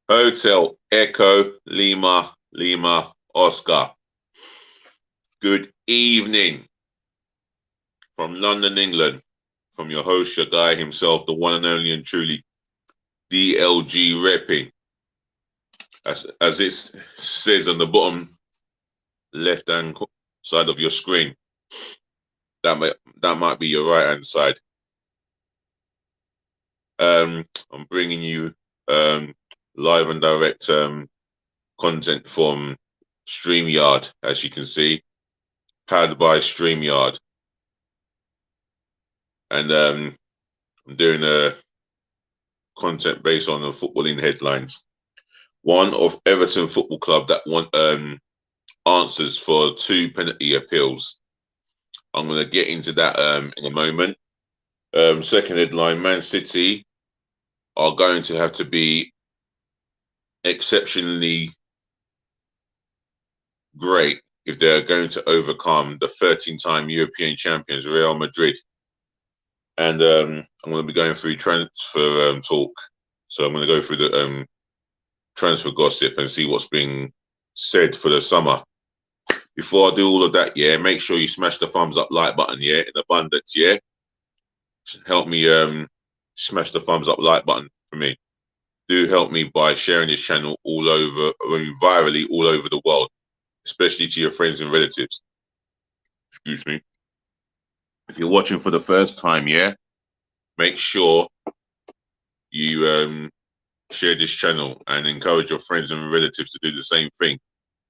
Hotel Echo Lima Lima Oscar. Good evening from London, England. From your host, your guy himself, the one and only and truly DLG repping. As it says on the bottom left hand side of your screen, that might be your right hand side. I'm bringing you live and direct content from StreamYard, as you can see, powered by StreamYard, and I'm doing a content based on the footballing headlines. One of Everton Football Club that want answers for 2 penalty appeals. I'm going to get into that in a moment. Second headline: Man City are going to have to be exceptionally great if they're going to overcome the 13-time European champions Real Madrid. And I'm going to be going through transfer talk. So I'm going to go through the transfer gossip and see what's being said for the summer. Before I do all of that, yeah, make sure you smash the thumbs up like button, yeah, in abundance, yeah. Help me smash the thumbs up like button for me. Do help me by sharing this channel all over, virally all over the world, especially to your friends and relatives. Excuse me. If you're watching for the first time, yeah, make sure you share this channel and encourage your friends and relatives to do the same thing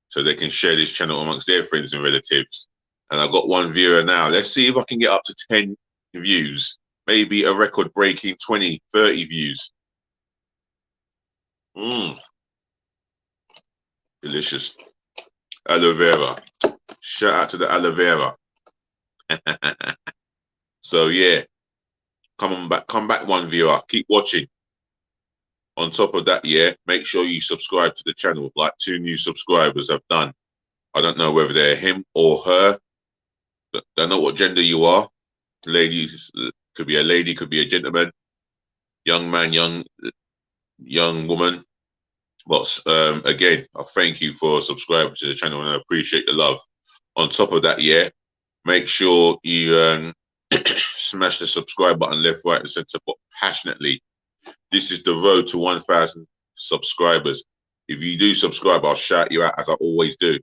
so they can share this channel amongst their friends and relatives. And I've got 1 viewer now. Let's see if I can get up to 10 views, maybe a record-breaking 20, 30 views. Delicious. Aloe vera. Shout out to the aloe vera. So yeah, come back 1 viewer. Keep watching. On top of that, yeah, make sure you subscribe to the channel, like 2 new subscribers have done. I don't know whether they're him or her. Don't know what gender you are. Ladies, could be a lady, could be a gentleman, young man, young woman. But again, I thank you for subscribing to the channel and I appreciate the love. On top of that, yeah, make sure you smash the subscribe button left, right, and center passionately. This is the road to 1,000 subscribers. If you do subscribe, I'll shout you out as I always do.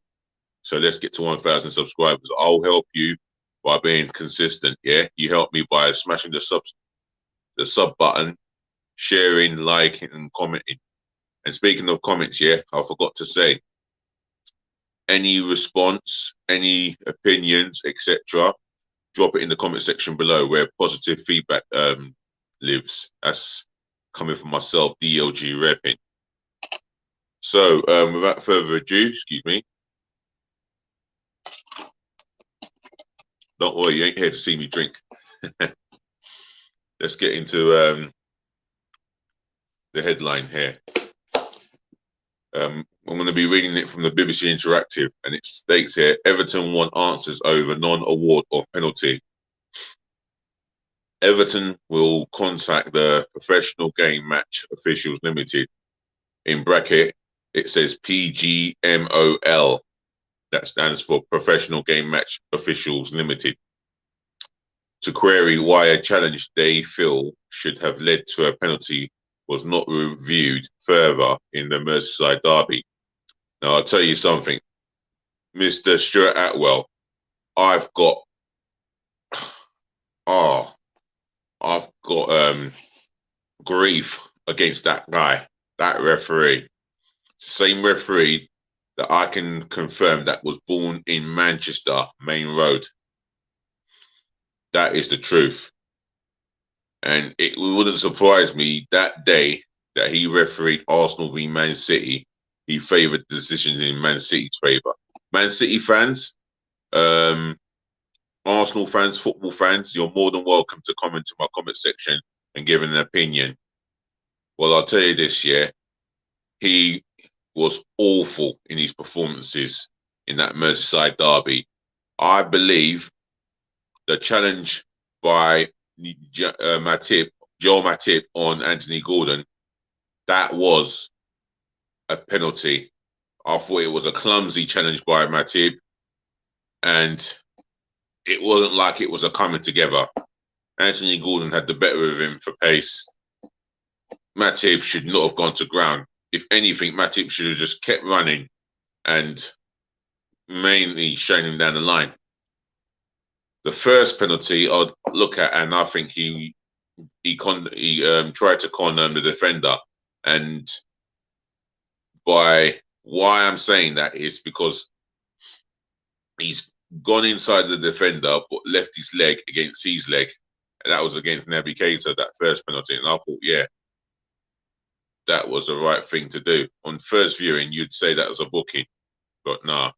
So let's get to 1,000 subscribers. I'll help you by being consistent. Yeah, you help me by smashing the sub button, sharing, liking, and commenting. And speaking of comments, yeah, I forgot to say, any response, any opinions, etc., drop it in the comment section below where positive feedback lives. That's coming from myself, DLG repping. So without further ado, excuse me. Don't worry, you ain't here to see me drink. Let's get into the headline here. I'm going to be reading it from the BBC Interactive, and it states here, Everton want answers over non-award of penalty. Everton will contact the Professional Game Match Officials Limited. In bracket, it says PGMOL. That stands for Professional Game Match Officials Limited, to query why a challenge they feel should have led to a penalty was not reviewed further in the Merseyside derby. Now, I'll tell you something, Mr. Stuart Atwell, I've got grief against that guy, that referee. Same referee that I can confirm that was born in Manchester, Main Road. That is the truth. And it wouldn't surprise me that day that he refereed Arsenal v Man City, he favoured the decisions in Man City's favour. Man City fans, Arsenal fans, football fans, you're more than welcome to comment to my comment section and give an opinion. Well, I'll tell you this, yeah, he was awful in his performances in that Merseyside derby. I believe the challenge by Joel Matip on Anthony Gordon, that was a penalty. I thought it was a clumsy challenge by Matip, and it wasn't like it was a coming together. Anthony Gordon had the better of him for pace. Matip should not have gone to ground. If anything, Matip should have just kept running and mainly shown him down the line. The first penalty I'd look at, and I think he tried to con the defender, and by why I'm saying that is because he's gone inside the defender but left his leg against his leg, and that was against Naby Keita, that first penalty, and I thought, yeah, that was the right thing to do. On first viewing, you'd say that was a booking, but nah.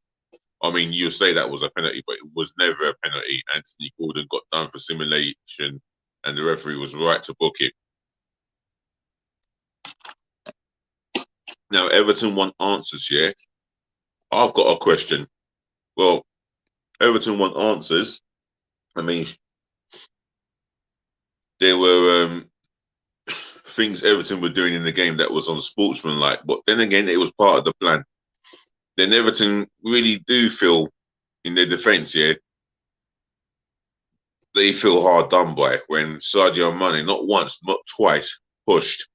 I mean, you say that was a penalty, but it was never a penalty. Anthony Gordon got done for simulation, and the referee was right to book it. Now, Everton want answers, yeah? I've got a question. Well, Everton want answers. I mean, there were things Everton were doing in the game that was unsportsmanlike, but then again, it was part of the plan. Then Everton really do feel, in their defence, yeah, they feel hard done by when Sadio Mane, not once, not twice, pushed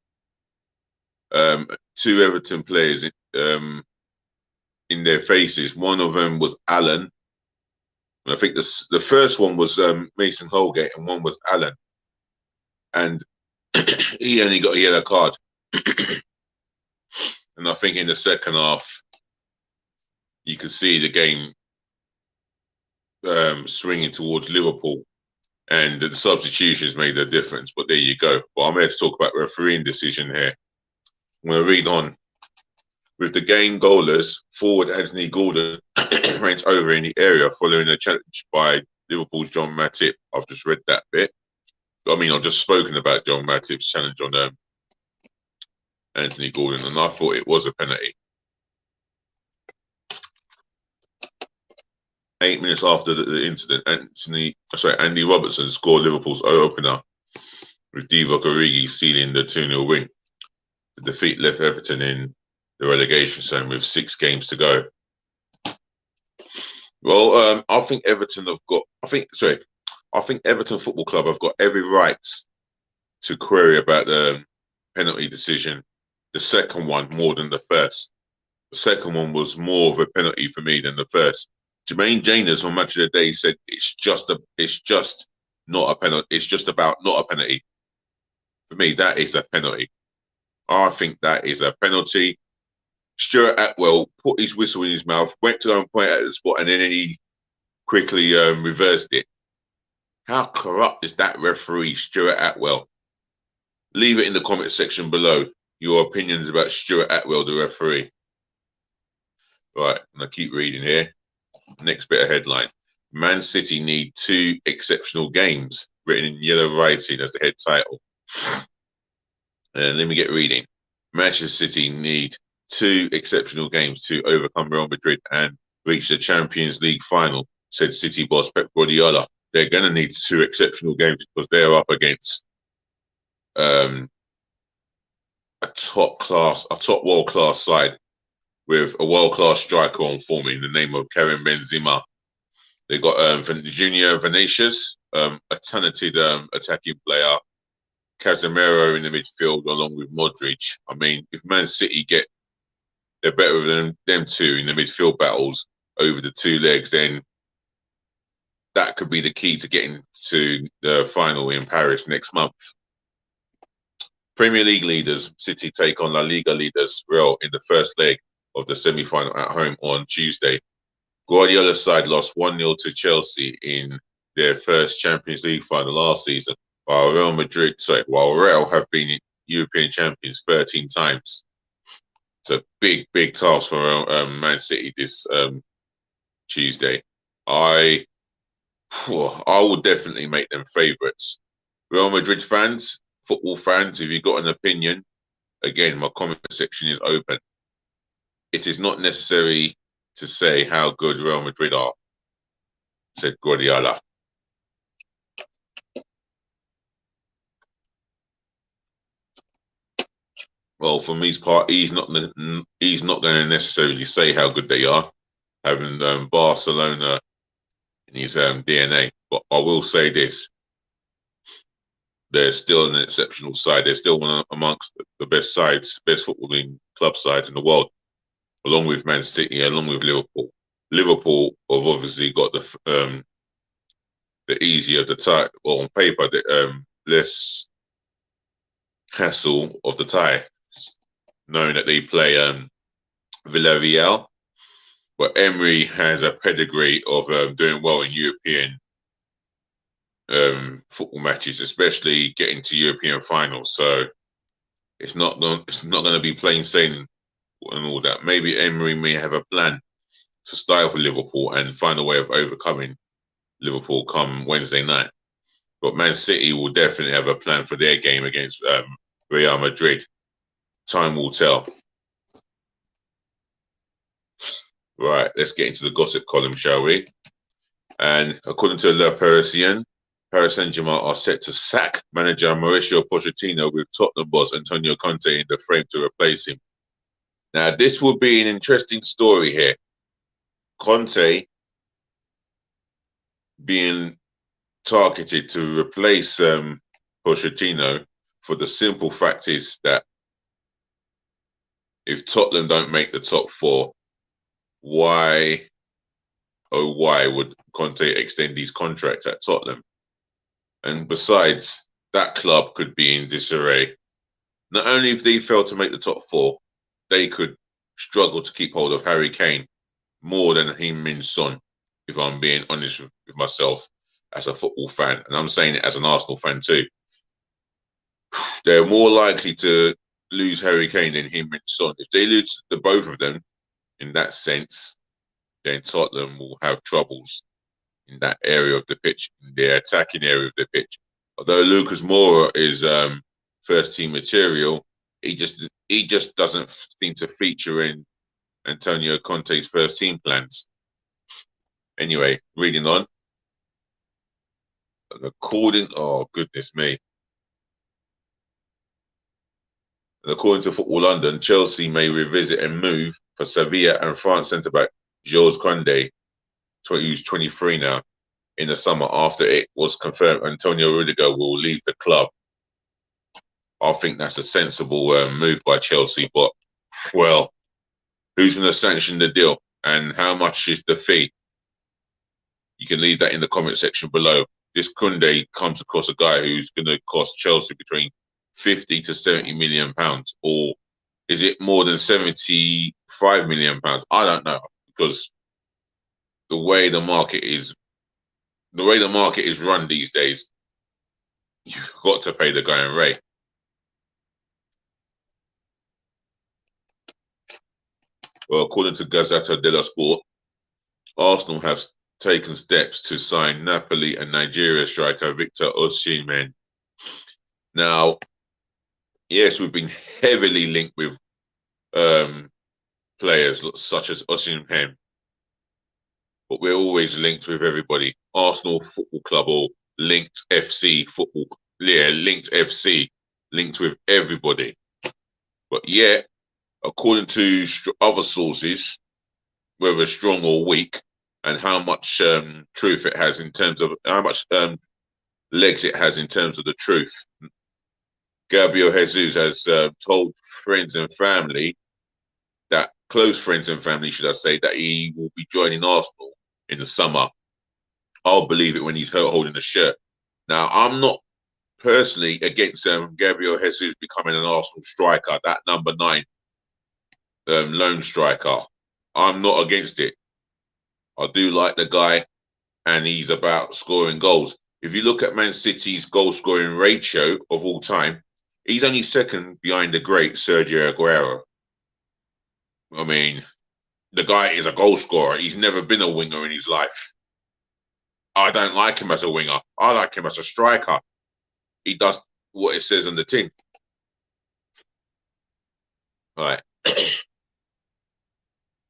two Everton players in their faces. One of them was Allen. I think the first one was Mason Holgate, and one was Allen. And he only got a yellow card. And I think in the second half, you could see the game swinging towards Liverpool. And the substitutions made a difference. But there you go. But I'm here to talk about refereeing decision here. I'm going to read on. With the game goalless, forward Anthony Gordon went over in the area following a challenge by Liverpool's John Matip. I've just read that bit. I mean, I've just spoken about John Matip's challenge on Anthony Gordon, and I thought it was a penalty. 8 minutes after the incident, Andy Robertson scored Liverpool's opener, with Divock Origi sealing the 2-0 win. The defeat left Everton in the relegation zone with 6 games to go. Well, I think Everton Football Club have got every right to query about the penalty decision. The second one more than the first. The second one was more of a penalty for me than the first. Jermaine Janers on Match of the Day said it's just not a penalty. It's just about not a penalty. For me, that is a penalty. I think that is a penalty. Stuart Atwell put his whistle in his mouth, went to go and point at the spot, and then he quickly reversed it. How corrupt is that referee, Stuart Atwell? Leave it in the comment section below, your opinions about Stuart Atwell, the referee. Right, I'm going to keep reading here. Next bit of headline. Man City need 2 exceptional games, written in yellow writing as the head title. And let me get reading. Manchester City need 2 exceptional games to overcome Real Madrid and reach the Champions League final, said City boss Pep Guardiola. They're going to need 2 exceptional games because they're up against a top world-class side with a world-class striker on form in the name of Karim Benzema. They got Junior Vinicius, a talented attacking player, Casemiro in the midfield along with Modric. I mean, if Man City get they're better than them two in the midfield battles over the 2 legs, then that could be the key to getting to the final in Paris next month. Premier League leaders, City take on La Liga leaders Real in the first leg of the semi-final at home on Tuesday. Guardiola's side lost 1-0 to Chelsea in their first Champions League final last season, while Real have been European champions 13 times. It's a big, big task for Man City this Tuesday. I would definitely make them favourites. Real Madrid fans, football fans, if you've got an opinion, again, my comment section is open. It is not necessary to say how good Real Madrid are, said Guardiola. Well, from his part, he's not going to necessarily say how good they are, having Barcelona in his DNA. But I will say this: they're still an exceptional side. They're still one amongst the best sides, best footballing club sides in the world, along with Man City, along with Liverpool. Liverpool have obviously got the easier, the tie, well, on paper, the less hassle of the tie, knowing that they play Villarreal. But Emery has a pedigree of doing well in European football matches, especially getting to European finals. So it's not going to be plain sailing and all that. Maybe Emery may have a plan to style for Liverpool and find a way of overcoming Liverpool come Wednesday night. But Man City will definitely have a plan for their game against Real Madrid. Time will tell. Right, let's get into the gossip column, shall we? And according to Le Parisien, Paris Saint-Germain are set to sack manager Mauricio Pochettino with Tottenham boss Antonio Conte in the frame to replace him. Now, this will be an interesting story here. Conte being targeted to replace Pochettino for the simple fact is that if Tottenham don't make the top four, why would Conte extend his contract at Tottenham? And besides, that club could be in disarray. Not only if they fail to make the top four, they could struggle to keep hold of Harry Kane more than Heung-min Son, if I'm being honest with myself as a football fan. And I'm saying it as an Arsenal fan too. They're more likely to lose Harry Kane than Heung-min Son. If they lose the both of them in that sense, then Tottenham will have troubles in that area of the pitch, in the attacking area of the pitch. Although Lucas Moura is first team material, he just doesn't seem to feature in Antonio Conte's first team plans. Anyway, reading on. Oh goodness me. According to Football London, Chelsea may revisit and move for Sevilla and France centre-back Jules Koundé, who's 23 now, in the summer after it was confirmed Antonio Rudiger will leave the club. I think that's a sensible move by Chelsea, but, well, who's going to sanction the deal and how much is the fee? You can leave that in the comment section below. This Koundé comes across a guy who's going to cost Chelsea between 50 to 70 million pounds, or is it more than 75 million pounds? I don't know, because the way the market is run these days, you've got to pay the going rate. Well, according to Gazzetta dello Sport, Arsenal have taken steps to sign Napoli and Nigeria striker Victor Osimhen. Now, yes, we've been heavily linked with players such as Osimhen, but we're always linked with everybody. Arsenal Football Club or Linked FC Football, Linked FC, linked with everybody. But yet, according to other sources, whether strong or weak, and how much truth it has in terms of how much legs it has in terms of the truth, Gabriel Jesus has told friends and family, that close friends and family, should I say, that he will be joining Arsenal in the summer. I'll believe it when he's holding the shirt. Now, I'm not personally against Gabriel Jesus becoming an Arsenal striker, that number 9 lone striker. I'm not against it. I do like the guy, and he's about scoring goals. If you look at Man City's goal-scoring ratio of all time, he's only second behind the great Sergio Aguero. I mean, the guy is a goal scorer. He's never been a winger in his life. I don't like him as a winger. I like him as a striker. He does what it says on the tin. All right.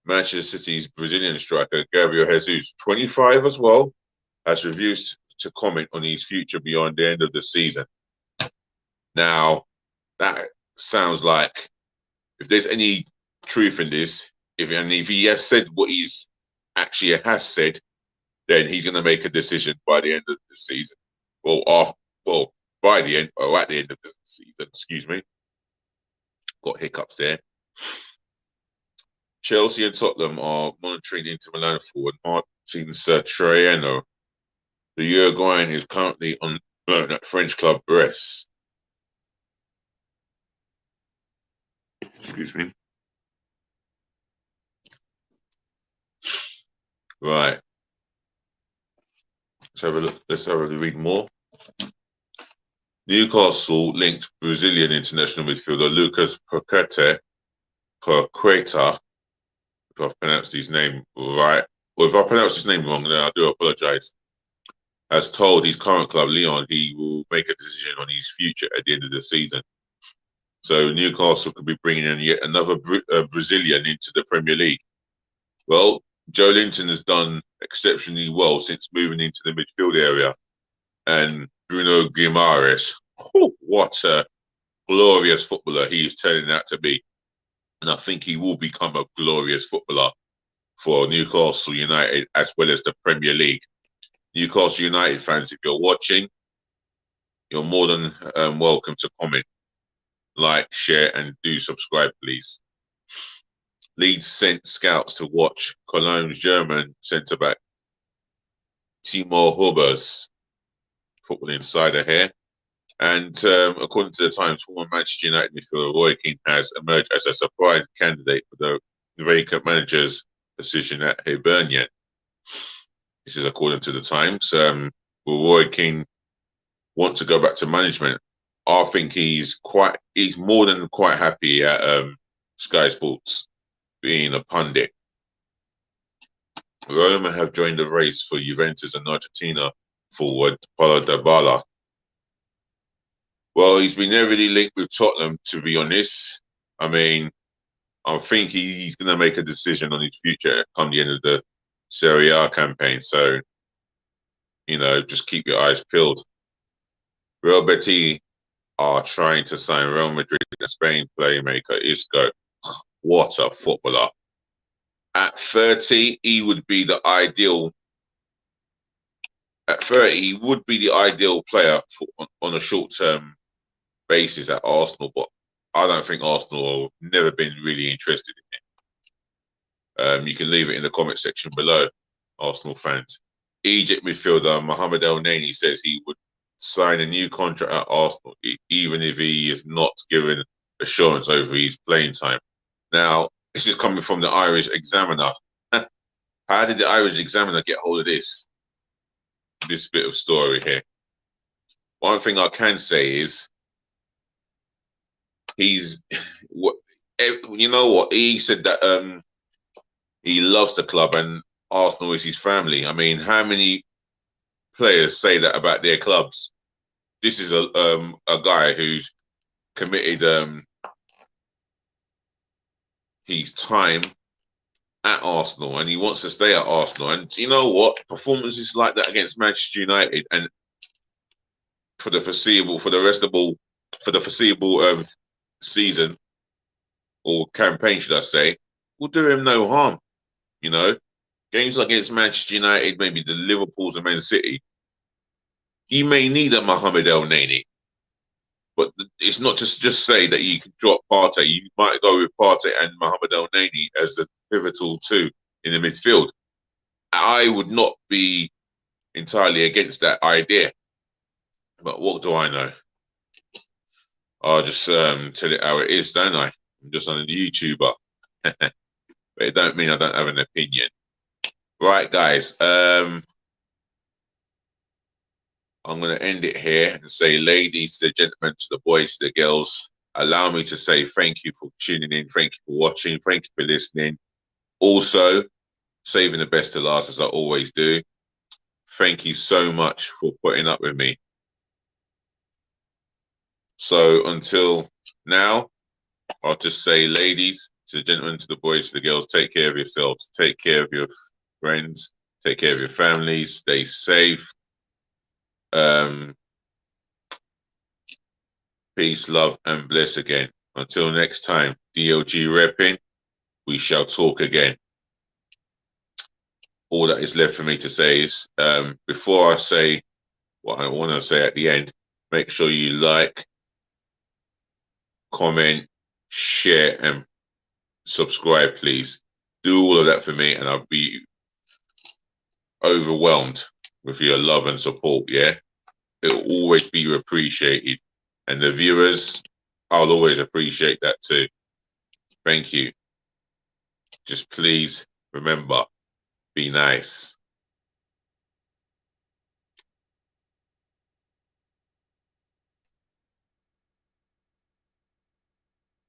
Manchester City's Brazilian striker, Gabriel Jesus, 25 as well, has refused to comment on his future beyond the end of the season. Now, that sounds like if there's any truth in this, if he has said what he's actually has said, then he's going to make a decision by the end of the season. By the end, or at the end of the season, excuse me. Got hiccups there. Chelsea and Tottenham are monitoring Inter Milan forward Martin Satriano. The Uruguayan is currently on loan at French club Brest. Excuse me. Right. Let's have a read more. Newcastle linked Brazilian international midfielder Lucas Paqueta, if I've pronounced his name right, or if I pronounced his name wrong, then I do apologise. Has told his current club Lyon he will make a decision on his future at the end of the season. So Newcastle could be bringing in yet another Brazilian into the Premier League. Well, Joe Linton has done exceptionally well since moving into the midfield area. And Bruno Guimaraes, what a glorious footballer he is turning out to be. And I think he will become a glorious footballer for Newcastle United as well as the Premier League. Newcastle United fans, if you're watching, you're more than welcome to comment, like, share, and do subscribe, please. Leeds sent scouts to watch Cologne's German centre-back Timo Hubbers, Football Insider here. And according to the Times, former Manchester United midfielder Roy Keane has emerged as a surprise candidate for the vacant manager's position at Hibernian. This is according to the Times. Will Roy Keane want to go back to management? I think he's more than quite happy at Sky Sports being a pundit. Roma have joined the race for Juventus and Argentina forward Paulo Dybala. Well, he's been heavily linked with Tottenham, to be honest. I mean, I think he's going to make a decision on his future come the end of the Serie A campaign. So, just keep your eyes peeled. Real Betis are trying to sign Real Madrid and Spain playmaker Isco. What a footballer. At 30, he would be the ideal. At 30, he would be the ideal player on a short-term basis at Arsenal, but I don't think Arsenal have never been really interested in him. You can leave it in the comment section below, Arsenal fans. Egypt midfielder Mohamed El Neni says he would sign a new contract at Arsenal, even if he is not given assurance over his playing time. Now, this is coming from the Irish Examiner. How did the Irish Examiner get hold of this bit of story here? One thing I can say is he said that he loves the club and Arsenal is his family. I mean, how many players say that about their clubs? This is a guy who's committed his time at Arsenal and he wants to stay at Arsenal. And you know what? Performances like that against Manchester United and for the foreseeable season or campaign, should I say, will do him no harm. Games like against Manchester United, maybe the Liverpools and Man City, you may need a Mohamed El Neni. But it's not just say that you can drop Partey. You might go with Partey and Mohamed El Neni as the pivotal two in the midfield. I would not be entirely against that idea. But what do I know? I'll just tell it how it is, don't I? I'm just on a YouTuber. But it don't mean I don't have an opinion. Right, guys. I'm going to end it here and say, ladies, the gentlemen, to the boys, to the girls, allow me to say thank you for tuning in. Thank you for watching. Thank you for listening. Also, saving the best to last, as I always do. Thank you so much for putting up with me. So until now, I'll just say, ladies, to the gentlemen, to the boys, to the girls, take care of yourselves. Take care of your friends. Take care of your families. Stay safe. Peace, love, and bliss again. Until next time. DLG repping. We shall talk again. All that is left for me to say is, before I say what I want to say at the end, make sure you like, comment, share, and subscribe, please. Do all of that for me, and I'll be overwhelmed with your love and support. Yeah, it'll always be appreciated, and the viewers, I'll always appreciate that too. Thank you. Just please remember, be nice.